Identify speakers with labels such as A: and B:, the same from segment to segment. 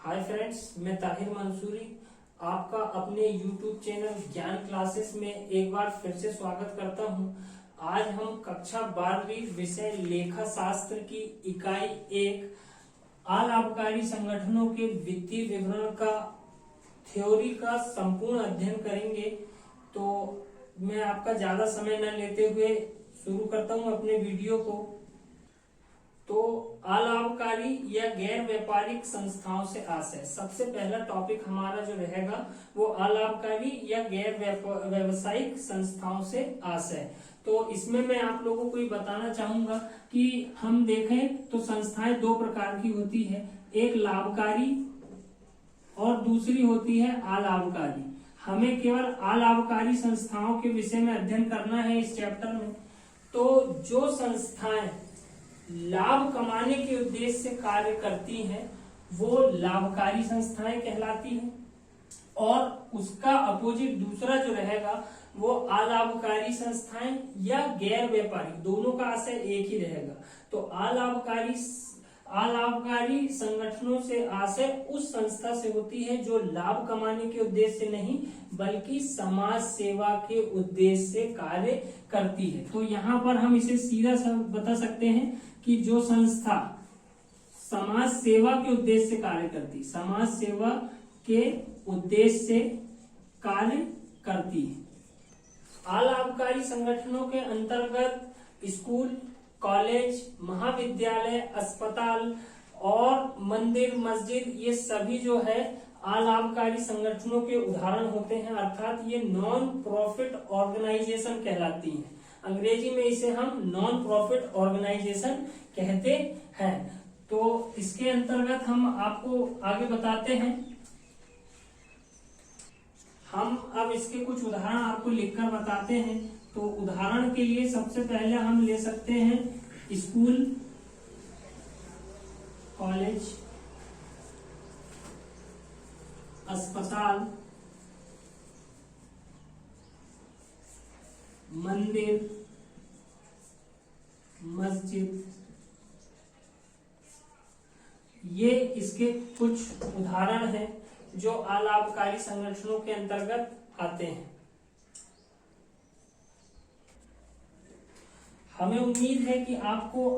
A: Hi friends, मैं ताहिर मंसूरी आपका अपने YouTube चैनल ज्ञान क्लासेस में एक बार फिर से स्वागत करता हूं। आज हम कक्षा 12वीं विषय लेखा शास्त्र की इकाई 1 अलाभकारी संगठनों के वित्तीय विवरण का थ्योरी का संपूर्ण अध्ययन करेंगे। तो मैं आपका ज्यादा समय न लेते हुए शुरू करता हूं अपने वीडियो को। तो अलाभकारी या गैर व्यापारिक संस्थाओं से आशय, सबसे पहला टॉपिक हमारा जो रहेगा वो अलाभकारी या गैर व्यावसायिक संस्थाओं से आशय। तो इसमें मैं आप लोगों को ये बताना चाहूंगा कि हम देखें तो संस्थाएं दो प्रकार की होती है, एक लाभकारी और दूसरी होती है अलाभकारी। हमें केवल अलाभकारी संस्थाओं के विषय में अध्ययन करना है इस चैप्टर में। तो जो संस्थाएं लाभ कमाने के उद्देश्य से कार्य करती हैं वो लाभकारी संस्थाएं कहलाती हैं, और उसका अपोजिट दूसरा जो रहेगा वो अलाभकारी संस्थाएं या गैर व्यापारी, दोनों का आशय एक ही रहेगा। तो अलाभकारी संगठनों से आशय उस संस्था से होती है जो लाभ कमाने के उद्देश्य से नहीं बल्कि समाज सेवा के उद्देश्य से कार्य करती है। तो यहाँ पर हम इसे सीधा बता सकते हैं कि जो संस्था समाज सेवा के उद्देश्य से कार्य करती, समाज सेवा के उद्देश्य से कार्य करती है। अलाभकारी संगठनों के अंतर्गत स्कूल, कॉलेज, महाविद्यालय, अस्पताल और मंदिर, मस्जिद, ये सभी जो है अलाभकारी संगठनों के उदाहरण होते हैं, अर्थात ये नॉन प्रॉफिट ऑर्गेनाइजेशन कहलाती हैं। अंग्रेजी में इसे हम नॉन प्रॉफिट ऑर्गेनाइजेशन कहते हैं। तो इसके अंतर्गत हम आपको आगे बताते हैं। हम अब इसके कुछ उदाहरण आपको लिखकर बताते हैं। तो उदाहरण के लिए सबसे पहले हम ले सकते हैं स्कूल, कॉलेज, अस्पताल, मंदिर, मस्जिद, ये इसके कुछ उदाहरण हैं जो अलाभकारी संगठनों के अंतर्गत आते हैं। हमें उम्मीद है कि आपको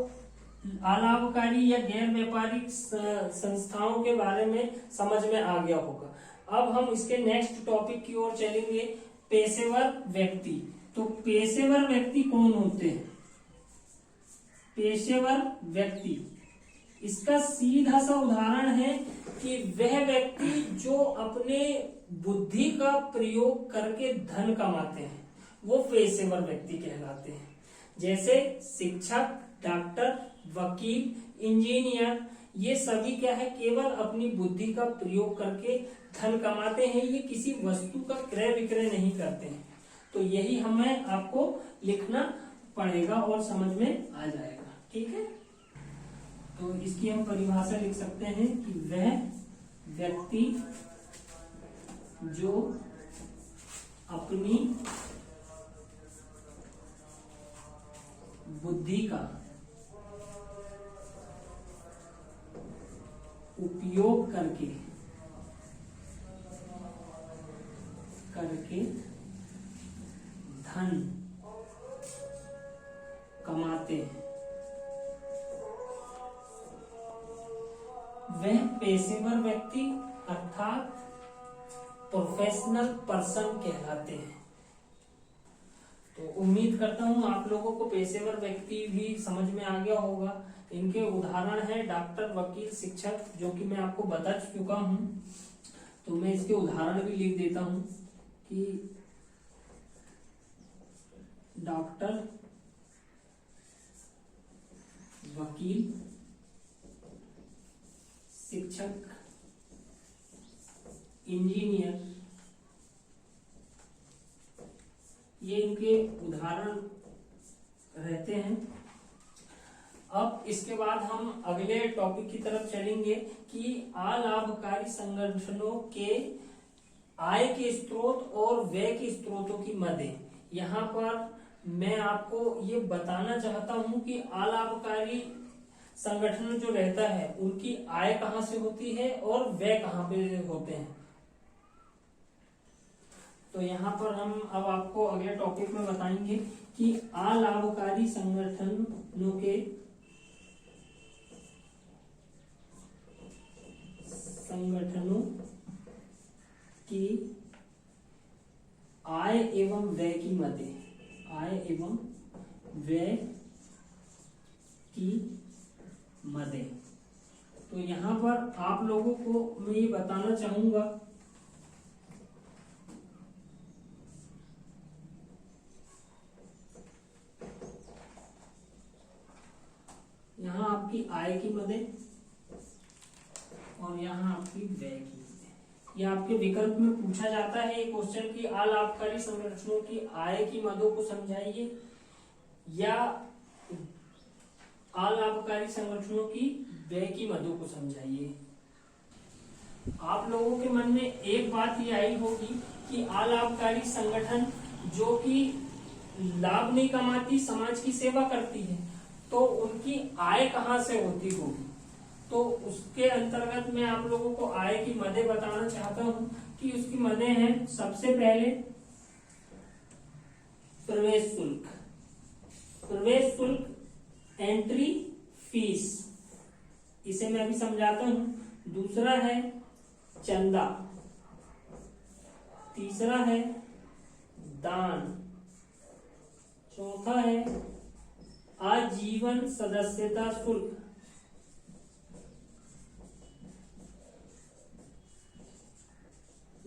A: अलाभकारी या गैर व्यापारिक संस्थाओं के बारे में समझ में आ गया होगा। अब हम इसके नेक्स्ट टॉपिक की ओर चलेंगे, पेशेवर व्यक्ति। तो पेशेवर व्यक्ति कौन होते हैं? पेशेवर व्यक्ति, इसका सीधा सा उदाहरण है कि वह व्यक्ति जो अपने बुद्धि का प्रयोग करके धन कमाते हैं वो पेशेवर व्यक्ति कहलाते हैं। जैसे शिक्षक, डॉक्टर, वकील, इंजीनियर, ये सभी क्या है, केवल अपनी बुद्धि का प्रयोग करके धन कमाते हैं। ये किसी वस्तु का क्रय विक्रय नहीं करते हैं। तो यही हमें आपको लिखना पड़ेगा और समझ में आ जाएगा, ठीक है। तो इसकी हम परिभाषा लिख सकते हैं कि वह व्यक्ति जो अपनी बुद्धि का उपयोग करके धन कमाते हैं वह पेशेवर व्यक्ति अर्थात प्रोफेशनल पर्सन कहलाते हैं। तो उम्मीद करता हूं आप लोगों को पेशेवर व्यक्ति भी समझ में आ गया होगा। इनके उदाहरण है डॉक्टर, वकील, शिक्षक, जो कि मैं आपको बता चुका हूं। तो मैं इसके उदाहरण भी लिख देता हूं कि डॉक्टर, वकील, शिक्षक, इंजीनियर, ये इनके उदाहरण रहते हैं। अब इसके बाद हम अगले टॉपिक की तरफ चलेंगे कि अलाभकारी संगठनों के आय के स्रोत और व्यय के स्रोतों की मदें। यहाँ पर मैं आपको ये बताना चाहता हूं कि अलाभकारी संगठन जो रहता है उनकी आय कहाँ से होती है और व्यय कहाँ पे होते हैं। तो यहाँ पर हम अब आपको अगले टॉपिक में बताएंगे कि अलाभकारी संगठनों की आय एवं व्यय की मदें, आय एवं व्यय की मदें। तो यहाँ पर आप लोगों को मैं ये बताना चाहूंगा यहाँ आपकी आय की मदें और यहाँ आपकी व्यय की मदें। ये आपके विकल्प में पूछा जाता है ये क्वेश्चन की अलाभकारी संगठनों की आय की मदों को समझाइए या अलाभकारी संगठनों की व्यय की मदों को समझाइए। आप लोगों के मन में एक बात ये आई होगी कि अलाभकारी संगठन जो कि लाभ नहीं कमाती, समाज की सेवा करती है, तो उनकी आय कहाँ से होती होगी। तो उसके अंतर्गत मैं आप लोगों को आय की मदें बताना चाहता हूँ कि उसकी मदें हैं। सबसे पहले प्रवेश शुल्क, प्रवेश शुल्क, एंट्री फीस, इसे मैं अभी समझाता हूँ। दूसरा है चंदा, तीसरा है दान, चौथा है आजीवन सदस्यता शुल्क,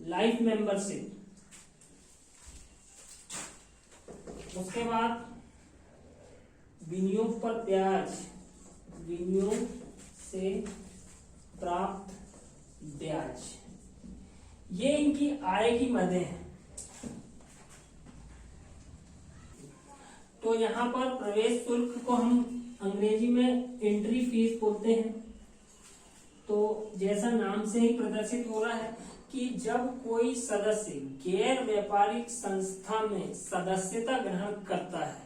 A: लाइफ मेंबरशिप, उसके बाद विनियोग पर ब्याज, विनियोग से प्राप्त ब्याज। ये इनकी आय की मदें हैं। तो यहाँ पर प्रवेश शुल्क को हम अंग्रेजी में एंट्री फीस बोलते हैं। तो जैसा नाम से ही प्रदर्शित हो रहा है कि जब कोई सदस्य गैर व्यापारिक संस्था में सदस्यता ग्रहण करता है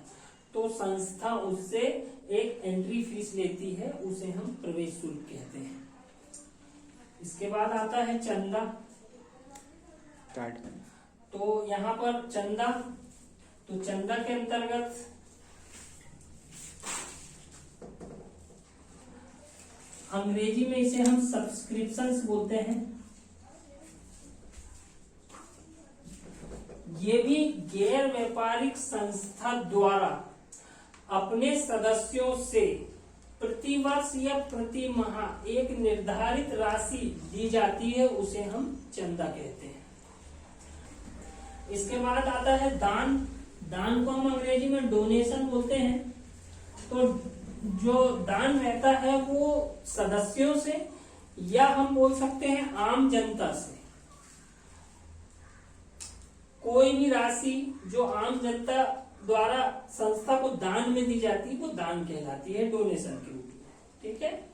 A: तो संस्था उससे एक एंट्री फीस लेती है, उसे हम प्रवेश शुल्क कहते हैं। इसके बाद आता है चंदा। तो यहाँ पर चंदा, तो चंदा के अंतर्गत अंग्रेजी में इसे हम सब्सक्रिप्शंस बोलते हैं। ये भी गैर व्यापारिक संस्था द्वारा अपने सदस्यों से प्रति वर्ष या प्रति माह एक निर्धारित राशि दी जाती है, उसे हम चंदा कहते हैं। इसके बाद आता है दान। दान को हम अंग्रेजी में डोनेशन बोलते हैं। तो जो दान रहता है वो सदस्यों से या हम बोल सकते हैं आम जनता से कोई भी राशि जो आम जनता द्वारा संस्था को दान में दी जाती है वो दान कहलाती है, डोनेशन के रूप में। ठीक है।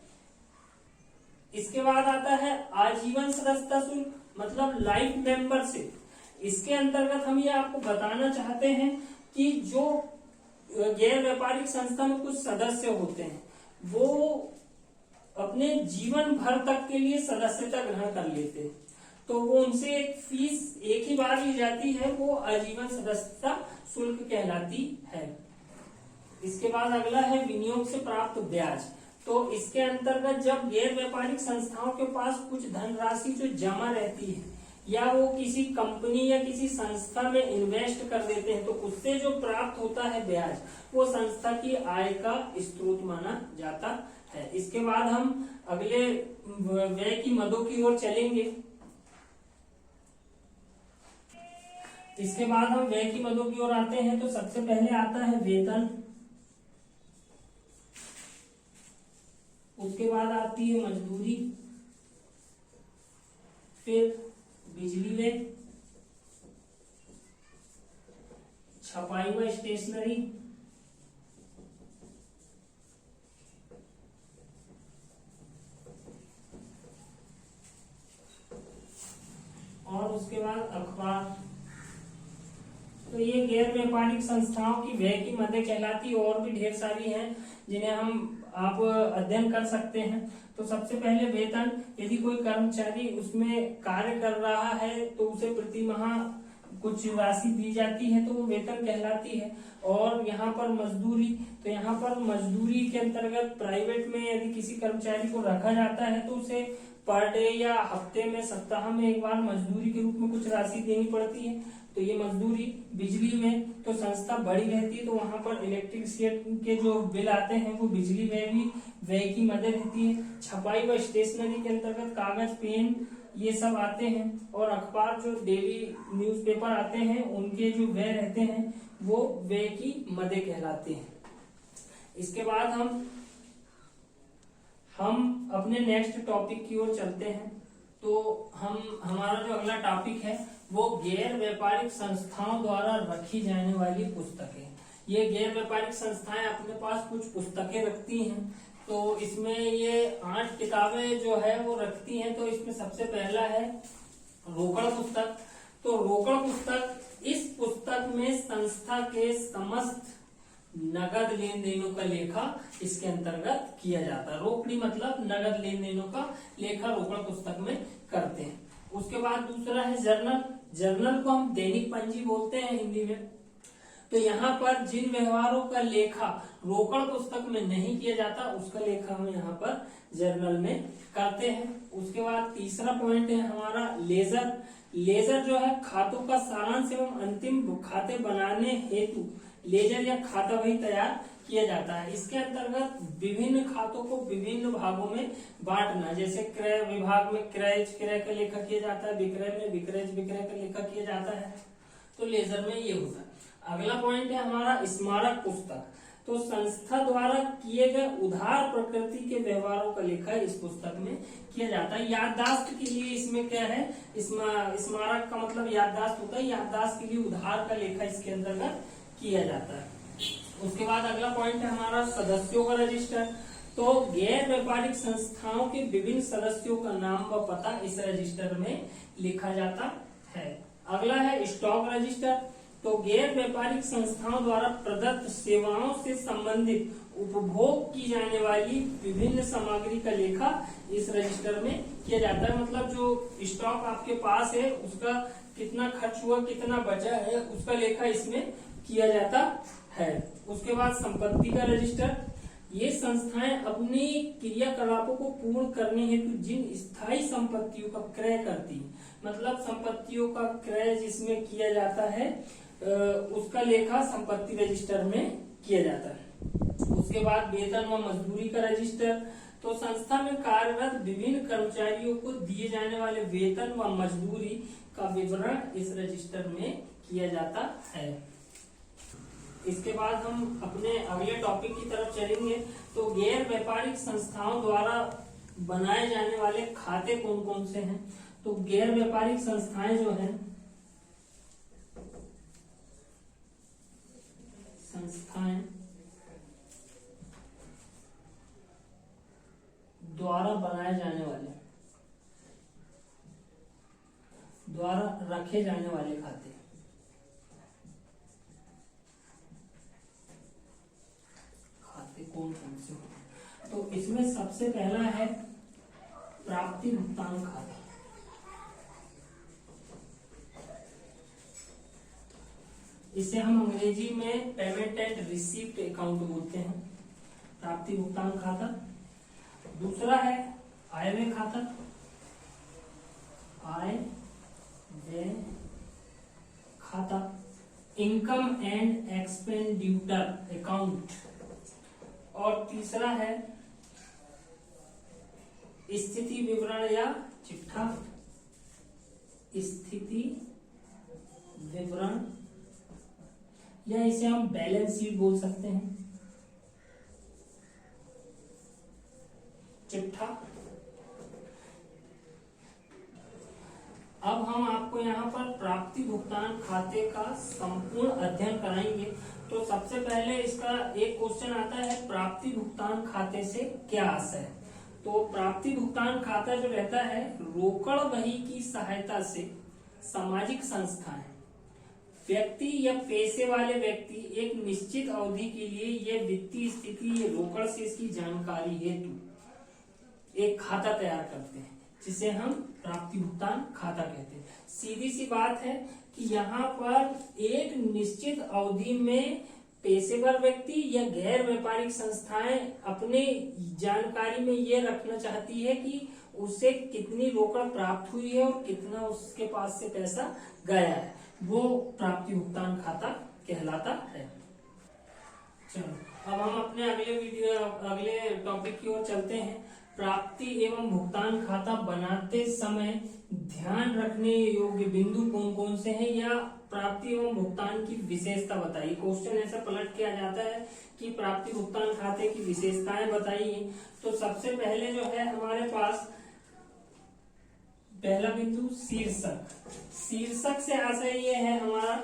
A: इसके बाद आता है आजीवन सदस्यता शुल्क, मतलब लाइफ मेंबरशिप। इसके अंतर्गत हम ये आपको बताना चाहते हैं कि जो गैर व्यापारिक संस्था में कुछ सदस्य होते हैं वो अपने जीवन भर तक के लिए सदस्यता ग्रहण कर लेते हैं, तो वो उनसे एक फीस एक ही बार ली जाती है, वो आजीवन सदस्यता शुल्क कहलाती है। इसके बाद अगला है विनियोग से प्राप्त ब्याज। तो इसके अंतर्गत जब गैर व्यापारिक संस्थाओं के पास कुछ धनराशि जो जमा रहती है या वो किसी कंपनी या किसी संस्था में इन्वेस्ट कर देते हैं तो उससे जो प्राप्त होता है ब्याज, वो संस्था की आय का स्रोत माना जाता है। इसके बाद हम अगले व्यय की मदों की ओर चलेंगे। इसके बाद हम व्यय की मदों की ओर आते हैं। तो सबसे पहले आता है वेतन, उसके बाद आती है मजदूरी, फिर बिजली बिल, छपाई व स्टेशनरी, और उसके बाद अखबार। तो ये गैर व्यापारिक संस्थाओं की व्यय की मदें कहलाती, और भी ढेर सारी हैं जिन्हें हम आप अध्ययन कर सकते हैं। तो सबसे पहले वेतन, यदि कोई कर्मचारी उसमें कार्य कर रहा है तो उसे प्रति माह कुछ राशि दी जाती है तो वो वेतन कहलाती है। और यहाँ पर मजदूरी, तो यहाँ पर मजदूरी के अंतर्गत प्राइवेट में यदि किसी कर्मचारी को रखा जाता है तो उसे पर डे या हफ्ते में, सप्ताह में एक बार मजदूरी के रूप में कुछ राशि देनी पड़ती है। तो ये मजदूरी, बिजली में तो संस्था बड़ी रहती है तो वहां पर इलेक्ट्रिसिटी के जो बिल आते हैं वो बिजली में भी व्यय की मदद रहती है। छपाई व स्टेशनरी के अंतर्गत कागज, पेन ये सब आते हैं। और अखबार, जो डेली न्यूज़पेपर आते हैं उनके जो व्यय रहते हैं वो व्यय की मदें कहलाते हैं। इसके बाद हम अपने नेक्स्ट टॉपिक की ओर चलते हैं। तो हमारा जो अगला टॉपिक है वो गैर व्यापारिक संस्थाओं द्वारा रखी जाने वाली पुस्तकें। ये गैर व्यापारिक संस्थाएं अपने पास कुछ पुस्तकें रखती हैं। तो इसमें ये 8 किताबें जो है वो रखती हैं। तो इसमें सबसे पहला है रोकड़ पुस्तक। तो रोकड़ पुस्तक, इस पुस्तक में संस्था के समस्त नगद लेन देनों का लेखा इसके अंतर्गत किया जाता है। रोकड़ी मतलब नगद लेन देनों का लेखा रोकड़ पुस्तक में करते हैं। उसके बाद दूसरा है जर्नल। जर्नल को हम दैनिक पंजी बोलते हैं हिंदी में। तो यहाँ पर जिन व्यवहारों का लेखा रोकड़ पुस्तक में नहीं किया जाता उसका लेखा हम यहाँ पर जर्नल में करते हैं। उसके बाद तीसरा पॉइंट है हमारा लेजर। लेजर जो है खातों का सारांश एवं अंतिम खाते बनाने हेतु लेजर या खाता बही तैयार किया जाता है। इसके अंतर्गत विभिन्न खातों को विभिन्न भागों में बांटना, जैसे क्रय विभाग में क्रय का लेखा किया जाता है, विक्रय में विक्रय का लेखा किया जाता है। तो लेजर में ये होता है। अगला पॉइंट है हमारा स्मारक पुस्तक। तो संस्था द्वारा किए गए उधार प्रकृति के व्यवहारों का लेखा इस पुस्तक में किया जाता है। याददाश्त के लिए इसमें क्या है, स्मारक का मतलब याददाश्त होता है। याददाश्त के लिए उधार का लेखा इसके अंतर्गत किया जाता है। उसके बाद अगला पॉइंट है हमारा सदस्यों का रजिस्टर। तो गैर व्यापारिक संस्थाओं के विभिन्न सदस्यों का नाम व पता इस रजिस्टर में लिखा जाता है। अगला है स्टॉक रजिस्टर। तो गैर व्यापारिक संस्थाओं द्वारा प्रदत्त सेवाओं से संबंधित उपभोग की जाने वाली विभिन्न सामग्री का लेखा इस रजिस्टर में किया जाता है। मतलब जो स्टॉक आपके पास है उसका कितना खर्च हुआ, कितना बचा है, उसका लेखा इसमें किया जाता है। उसके बाद संपत्ति का रजिस्टर। ये संस्थाएं अपनी क्रियाकलापों को पूर्ण करने हेतु जिन स्थायी संपत्तियों का क्रय करती है, मतलब संपत्तियों का क्रय जिसमें किया जाता है उसका लेखा संपत्ति रजिस्टर में किया जाता है। उसके बाद वेतन व मजदूरी का रजिस्टर। तो संस्था में कार्यरत विभिन्न कर्मचारियों को दिए जाने वाले वेतन व मजदूरी का विवरण इस रजिस्टर में किया जाता है। इसके बाद हम अपने अगले टॉपिक की तरफ चलेंगे। तो गैर व्यापारिक संस्थाओं द्वारा बनाए जाने वाले खाते कौन कौन से हैं। तो गैर व्यापारिक संस्थाएं जो हैं, संस्थाएं द्वारा बनाए जाने वाले, द्वारा रखे जाने वाले खाते, कौन कौन से हो। तो इसमें सबसे पहला है प्राप्ति भुगतान खाता। इसे हम अंग्रेजी में पेमेंट एंड रिसीप्ट अकाउंट बोलते हैं, प्राप्ति भुगतान खाता। दूसरा है आय व्यय खाता, आय व्यय खाता। Income and expenditure account. और तीसरा है स्थिति विवरण या चिट्ठा, स्थिति विवरण, या इसे हम बैलेंस शीट बोल सकते हैं, चिट्ठा। अब हम आपको यहाँ पर प्राप्ति भुगतान खाते का संपूर्ण अध्ययन कराएंगे। तो सबसे पहले इसका एक क्वेश्चन आता है, प्राप्ति भुगतान खाते से क्या आशय है। तो प्राप्ति भुगतान खाता जो रहता है, रोकड़ बही की सहायता से सामाजिक संस्थाएं व्यक्ति या पैसे वाले व्यक्ति एक निश्चित अवधि के लिए यह वित्तीय स्थिति रोकड़ शेष की जानकारी हेतु एक खाता तैयार करते हैं, जिसे हम प्राप्ति भुगतान खाता कहते हैं। सीधी सी बात है कि यहाँ पर एक निश्चित अवधि में पेशेवर व्यक्ति या गैर व्यापारिक संस्थाएं अपने जानकारी में ये रखना चाहती है कि उसे कितनी रोकड़ प्राप्त हुई है और कितना उसके पास से पैसा गया है, वो प्राप्ति भुगतान खाता कहलाता है। चलो अब हम अपने अगले टॉपिक की ओर चलते हैं। प्राप्ति एवं भुगतान खाता बनाते समय ध्यान रखने योग्य बिंदु कौन कौन से हैं, या प्राप्ति एवं भुगतान की विशेषता बताइए। क्वेश्चन ऐसा पलट किया जाता है कि प्राप्ति भुगतान खाते की विशेषताएं बताइए। तो सबसे पहले जो है हमारे पास पहला बिंदु शीर्षक। शीर्षक से आशय ये है हमारा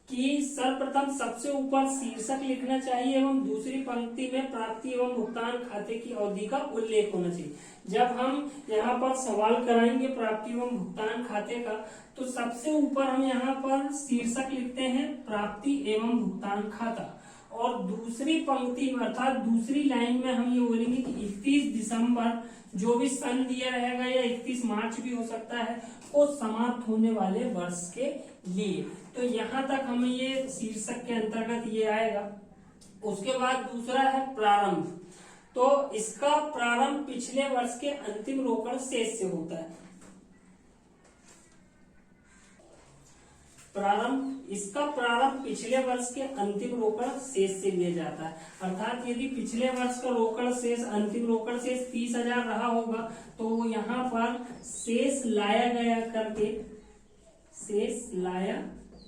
A: कि सर्वप्रथम सबसे ऊपर शीर्षक लिखना चाहिए एवं दूसरी पंक्ति में प्राप्ति एवं भुगतान खाते की अवधि का उल्लेख होना चाहिए। जब हम यहाँ पर सवाल कराएंगे प्राप्ति एवं भुगतान खाते का, तो सबसे ऊपर हम यहाँ पर शीर्षक लिखते हैं प्राप्ति एवं भुगतान खाता, और दूसरी पंक्ति में अर्थात दूसरी लाइन में हम ये बोलेंगे कि 31 दिसंबर जो भी सन दिया रहेगा या 31 मार्च भी हो सकता है, वो समाप्त होने वाले वर्ष के लिए। तो यहाँ तक हमें ये शीर्षक के अंतर्गत ये आएगा। उसके बाद दूसरा है प्रारंभ। तो इसका प्रारंभ पिछले वर्ष के अंतिम रोकड़ शेष से होता है। इसका प्रारंभ पिछले वर्ष के अंतिम रोकड़ शेष से लिया जाता है। अर्थात यदि पिछले वर्ष का रोकड़ शेष अंतिम रोकड़ शेष 30,000 रहा होगा, तो यहाँ पर शेष लाया गया करके शेष लाया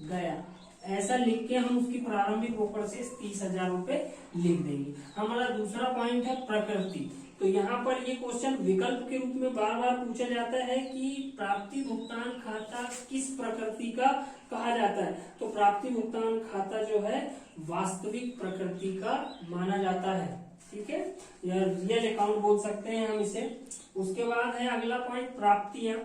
A: गया ऐसा लिख के हम उसकी प्रारंभिक रोकड़ शेष 30,000 रुपए लिख देंगे। हमारा दूसरा पॉइंट है प्रकृति। तो यहाँ पर ये क्वेश्चन विकल्प के रूप में बार बार पूछा जाता है कि प्राप्ति भुगतान खाता किस प्रकृति का कहा जाता है। तो प्राप्ति भुगतान खाता जो है वास्तविक प्रकृति का माना जाता है। ठीक है, या रियल अकाउंट बोल सकते हैं हम इसे। उसके बाद है अगला पॉइंट प्राप्तियां।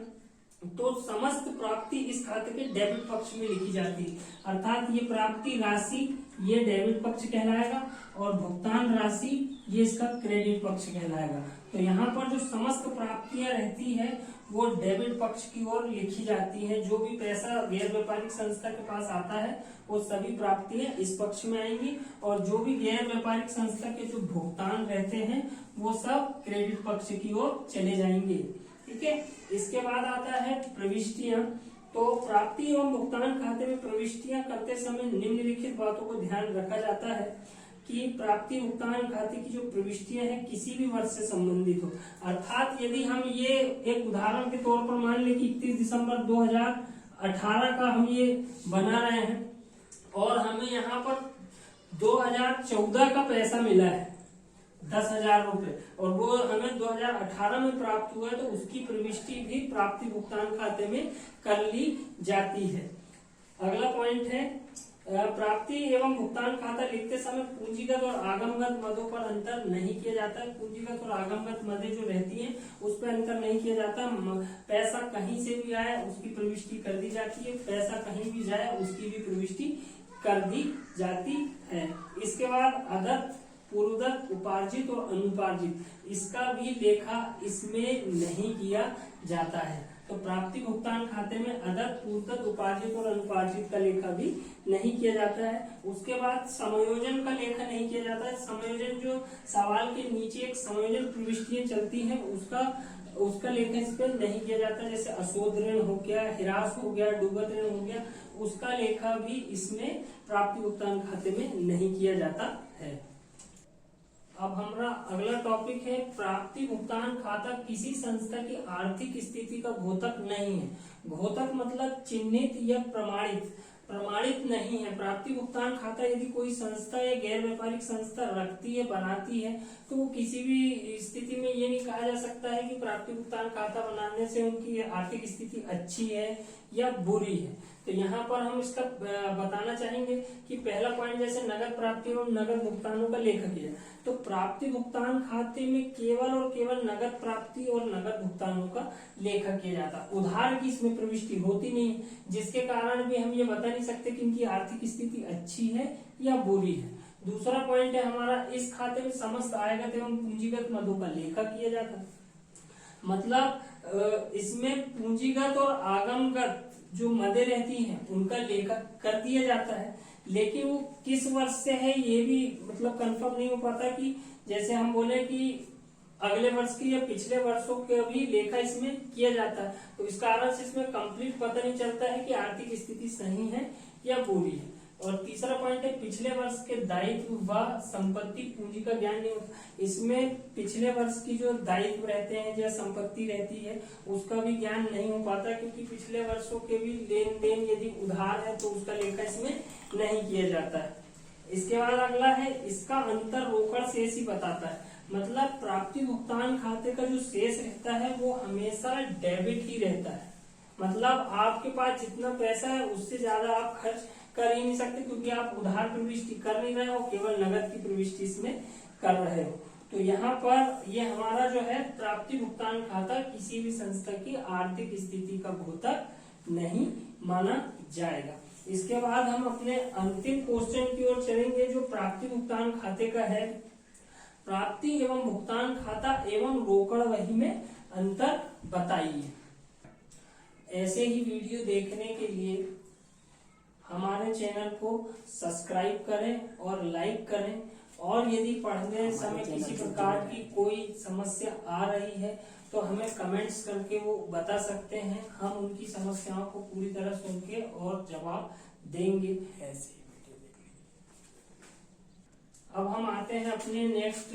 A: तो समस्त प्राप्ति इस खाते के डेबिट पक्ष में लिखी जाती है। अर्थात ये प्राप्ति राशि ये डेबिट पक्ष कहलाएगा और भुगतान राशि ये इसका क्रेडिट पक्ष कहलाएगा। तो यहाँ पर जो समस्त प्राप्तियां रहती है वो डेबिट पक्ष की ओर लिखी जाती है। जो भी पैसा गैर व्यापारिक संस्था के पास आता है वो सभी प्राप्तियां इस पक्ष में आएंगी, और जो भी गैर व्यापारिक संस्था के जो भुगतान रहते हैं वो सब क्रेडिट पक्ष की ओर चले जाएंगे। ठीक है, इसके बाद आता है प्रविष्टियां। तो प्राप्ति एवं भुगतान खाते में प्रविष्टियां करते समय निम्नलिखित बातों को ध्यान रखा जाता है कि प्राप्ति भुगतान खाते की जो प्रविष्टियां हैं किसी भी वर्ष से संबंधित हो। अर्थात यदि हम ये एक उदाहरण के तौर पर मान लें कि 31 दिसंबर 2018 का हम ये बना रहे हैं और हमें यहाँ पर 2014 का पैसा मिला है 10,000 रुपए, और वो हमें 2018 में प्राप्त हुआ है, तो उसकी प्रविष्टि भी प्राप्ति भुगतान खाते में कर ली जाती है। अगला पॉइंट है प्राप्ति एवं भुगतान खाता लिखते समय पूंजीगत और आगमगत मदों पर अंतर नहीं किया जाता है। पूंजीगत और आगमगत मदें जो रहती हैं उस पर अंतर नहीं किया जाता। पैसा कहीं से भी आए उसकी प्रविष्टि कर दी जाती है, पैसा कहीं भी जाए उसकी भी प्रविष्टि कर दी जाती है। इसके बाद अदत्त, पूर्वदत्त, उपार्जित और अनुपार्जित, इसका भी लेखा इसमें नहीं किया जाता है। तो प्राप्ति भुगतान खाते में अदत्त, पूर्वदत्त, उपार्जित और अनुपार्जित का लेखा भी नहीं किया जाता है। उसके बाद समायोजन का लेखा नहीं किया जाता है। समायोजन जो सवाल के नीचे एक समायोजन प्रविष्टियां चलती हैं उसका लेखा इस पे नहीं किया जाता। जैसे अशोध ऋण हो गया, हिरास हो गया, डूबत ऋण हो गया, उसका लेखा भी इसमें प्राप्ति भुगतान खाते में नहीं किया जाता है। अब हमारा अगला टॉपिक है प्राप्ति भुगतान खाता किसी संस्था की आर्थिक स्थिति का घोतक नहीं है। घोतक मतलब चिन्हित या प्रमाणित नहीं है। प्राप्ति भुगतान खाता यदि कोई संस्था या गैर व्यापारिक संस्था रखती है, बनाती है, तो वो किसी भी स्थिति में ये नहीं कहा जा सकता है कि प्राप्ति भुगतान खाता बनाने से उनकी आर्थिक स्थिति अच्छी है या बुरी है। तो यहाँ पर हम इसका बताना चाहेंगे कि पहला पॉइंट जैसे नगद प्राप्ति और नगद भुगतानों का लेखा किया, तो प्राप्ति भुगतान खाते में केवल और केवल नगद प्राप्ति और नगद भुगतानों का लेखा किया जाता है। उधार की इसमें प्रविष्टि होती नहीं है, जिसके कारण भी हम ये बता नहीं सकते कि इनकी आर्थिक स्थिति अच्छी है या बुरी है। दूसरा पॉइंट है हमारा, इस खाते में समस्त आयगत एवं पूंजीगत मदों का लेखा किया जाता है। मतलब इसमें पूंजीगत और आगमगत जो मदे रहती हैं उनका लेखा कर दिया जाता है, लेकिन वो किस वर्ष से है ये भी मतलब कंफर्म नहीं हो पाता कि जैसे हम बोले कि अगले वर्ष की या पिछले वर्षों के भी लेखा इसमें किया जाता है। तो इस कारण से इसमें कंप्लीट पता नहीं चलता है कि आर्थिक स्थिति सही है या बुरी है। और तीसरा पॉइंट है, पिछले वर्ष के दायित्व व संपत्ति पूंजी का ज्ञान नहीं होता। इसमें पिछले वर्ष की जो दायित्व रहते हैं या संपत्ति रहती है उसका भी ज्ञान नहीं हो पाता, क्योंकि पिछले वर्षों के भी लेन देन यदि उधार है तो उसका लेखा इसमें नहीं किया जाता है। इसके बाद अगला है, इसका अंतर रोकड़ शेष ही बताता है। मतलब प्राप्ति भुगतान खाते का जो शेष रहता है वो हमेशा डेबिट ही रहता है। मतलब आपके पास जितना पैसा है उससे ज्यादा आप खर्च कर ही नहीं सकते, क्योंकि आप उधार प्रविष्टि कर नहीं रहे हो, केवल नगद की प्रविष्टि इसमें कर रहे हो। तो यहाँ पर ये हमारा जो है प्राप्ति भुगतान खाता किसी भी संस्था की आर्थिक स्थिति का द्योतक नहीं माना जाएगा। इसके बाद हम अपने अंतिम क्वेश्चन की ओर चलेंगे, जो प्राप्ति भुगतान खाते का है। प्राप्ति एवं भुगतान खाता एवं रोकड़ वही में अंतर बताइए। ऐसे ही वीडियो देखने के लिए हमारे चैनल को सब्सक्राइब करें और लाइक करें, और यदि पढ़ने समय किसी प्रकार की कोई समस्या आ रही है तो हमें कमेंट्स करके वो बता सकते हैं। हम उनकी समस्याओं को पूरी तरह सुन के और जवाब देंगे। ऐसे अब हम आते हैं अपने नेक्स्ट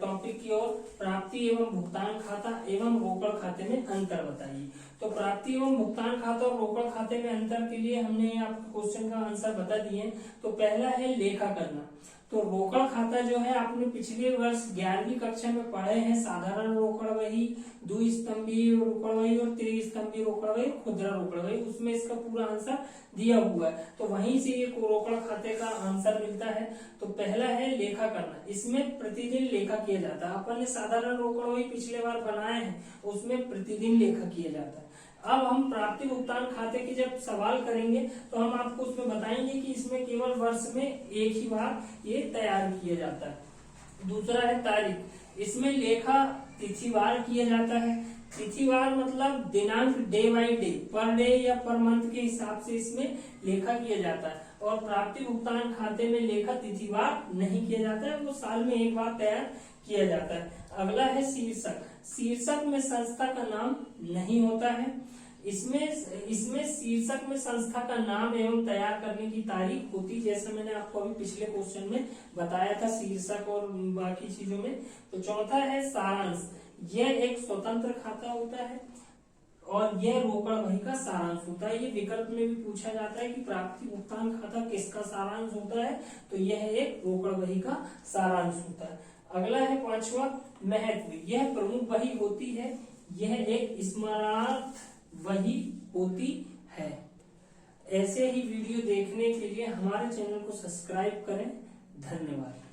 A: टॉपिक की ओर, प्राप्ति एवं भुगतान खाता एवं रोकड़ खाते में अंतर बताइए। तो प्राप्ति एवं भुगतान खाता और रोकड़ खाते में अंतर के लिए हमने आपको क्वेश्चन का आंसर बता दिए। तो पहला है लेखा करना। तो रोकड़ खाता जो है आपने पिछले वर्ष 11वीं कक्षा में पढ़े हैं, साधारण रोकड़ वही, द्विस्तंभीय रोकड़ वही और त्रिस्तंभीय रोकड़ वही, खुदरा रोकड़ वही, उसमें इसका पूरा आंसर दिया हुआ है। तो वहीं से ये रोकड़ खाते का आंसर मिलता है। तो पहला है लेखा करना, इसमें प्रतिदिन लेखा किया जाता है। अपन ने साधारण रोकड़ वही पिछले बार बनाए हैं, उसमें प्रतिदिन लेखा किया जाता है। अब हम प्राप्ति भुगतान खाते की जब सवाल करेंगे तो हम आपको उसमें बताएंगे कि इसमें केवल वर्ष में एक ही बार ये तैयार किया जाता है। दूसरा है तारीख, इसमें लेखा तिथिवार किया जाता है। तिथिवार मतलब दिनांक, day by day, per day या पर मंथ के हिसाब से इसमें लेखा किया जाता है। और प्राप्ति भुगतान खाते में लेखा तिथिवार नहीं किया जाता है, वो साल में एक बार तैयार किया जाता है। अगला है शीर्षक। शीर्षक में संस्था का नाम नहीं होता है। इसमें शीर्षक में संस्था का नाम एवं तैयार करने की तारीख होती, जैसे मैंने आपको अभी पिछले क्वेश्चन में बताया था शीर्षक और बाकी चीजों में। तो चौथा है सारांश, यह एक स्वतंत्र खाता होता है और यह रोकड़ वही का सारांश होता है। ये विकल्प में भी पूछा जाता है कि प्राप्ति भुगतान खाता किसका सारांश होता है, तो यह एक रोकड़ वही का सारांश होता है। अगला है पांचवा महत्व, यह प्रमुख वही होती है, यह एक स्मरणार्थ वही होती है। ऐसे ही वीडियो देखने के लिए हमारे चैनल को सब्सक्राइब करें। धन्यवाद।